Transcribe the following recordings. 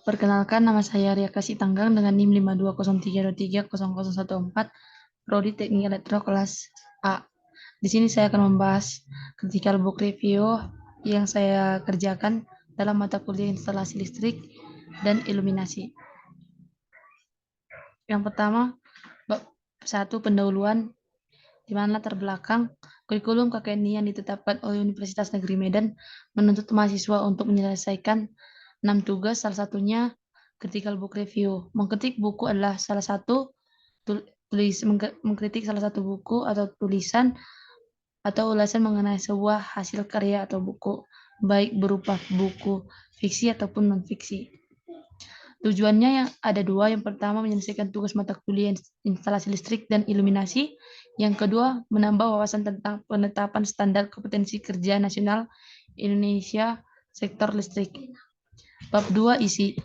Perkenalkan, nama saya Ria Kasih Tanggang dengan NIM 5203230014, Prodi Teknik Elektro kelas A. Di sini saya akan membahas critical book review yang saya kerjakan dalam mata kuliah instalasi listrik dan iluminasi. Yang pertama, bab 1 pendahuluan, di mana latar belakang kurikulum KKNI yang ditetapkan oleh Universitas Negeri Medan menuntut mahasiswa untuk menyelesaikan 6 tugas, salah satunya critical book review. Mengkritik buku adalah salah satu mengkritik salah satu buku atau tulisan atau ulasan mengenai sebuah hasil karya atau buku, baik berupa buku fiksi ataupun non-fiksi. Tujuannya yang ada dua. Yang pertama, menyelesaikan tugas mata kuliah instalasi listrik dan iluminasi. Yang kedua, menambah wawasan tentang penetapan standar kompetensi kerja nasional Indonesia sektor listrik. Bab 2 isi.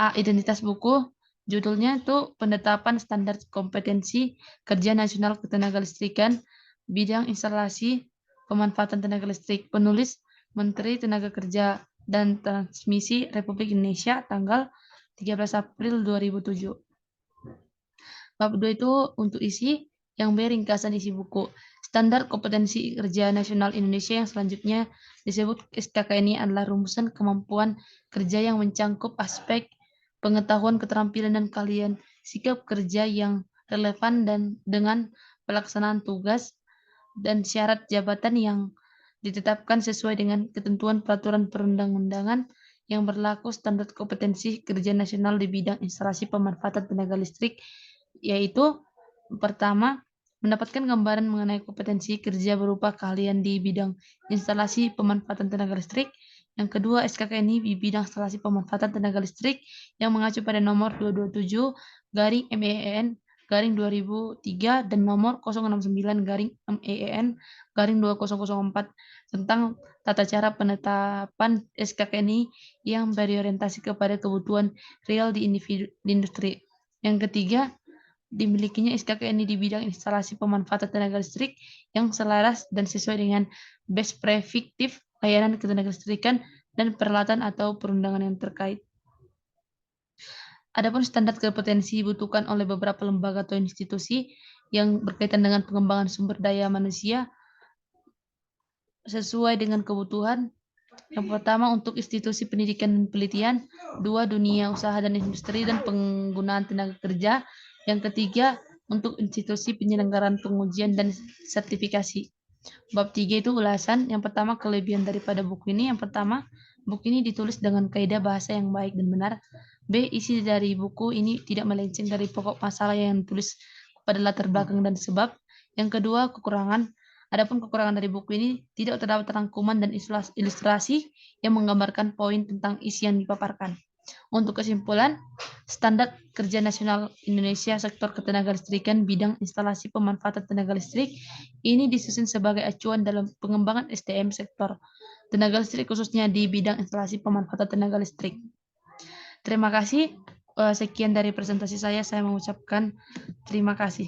A. Identitas buku. Judulnya itu penetapan standar kompetensi kerja nasional ketenaga listrikan bidang instalasi pemanfaatan tenaga listrik. Penulis Menteri Tenaga Kerja dan Transmisi Republik Indonesia tanggal 13 April 2007. Bab 2 itu untuk isi. Yang B, ringkasan isi buku. Standar kompetensi kerja nasional Indonesia yang selanjutnya disebut SKKNI adalah rumusan kemampuan kerja yang mencangkup aspek pengetahuan, keterampilan, dan keahlian sikap kerja yang relevan dan dengan pelaksanaan tugas dan syarat jabatan yang ditetapkan sesuai dengan ketentuan peraturan perundang-undangan yang berlaku. Standar kompetensi kerja nasional di bidang instalasi pemanfaatan tenaga listrik, yaitu pertama, mendapatkan gambaran mengenai kompetensi kerja berupa keahlian di bidang instalasi pemanfaatan tenaga listrik. Yang kedua, SKKNI di bidang instalasi pemanfaatan tenaga listrik yang mengacu pada nomor 227 garing MEEN garing 2003 dan nomor 069 garing MEEN garing 2004 tentang tata cara penetapan SKKNI yang berorientasi kepada kebutuhan real di industri. Yang ketiga, dimilikinya SKKNI di bidang instalasi pemanfaatan tenaga listrik yang selaras dan sesuai dengan best practice layanan ketenaga listrikan dan peralatan atau perundangan yang terkait. Adapun standar kompetensi dibutuhkan oleh beberapa lembaga atau institusi yang berkaitan dengan pengembangan sumber daya manusia sesuai dengan kebutuhan. Yang pertama, untuk institusi pendidikan dan penelitian. Dua, dunia usaha dan industri dan penggunaan tenaga kerja. Yang ketiga, untuk institusi penyelenggaraan pengujian dan sertifikasi. Bab 3 itu ulasan. Yang pertama, kelebihan daripada buku ini. Yang pertama, buku ini ditulis dengan kaidah bahasa yang baik dan benar. B, isi dari buku ini tidak melenceng dari pokok masalah yang ditulis pada latar belakang dan sebab. Yang kedua, kekurangan. Adapun kekurangan dari buku ini tidak terdapat rangkuman dan ilustrasi yang menggambarkan poin tentang isi yang dipaparkan. Untuk kesimpulan, standar kerja nasional Indonesia sektor ketenaga listrikan bidang instalasi pemanfaatan tenaga listrik ini disusun sebagai acuan dalam pengembangan SDM sektor tenaga listrik khususnya di bidang instalasi pemanfaatan tenaga listrik. Terima kasih. Sekian dari presentasi saya mengucapkan terima kasih.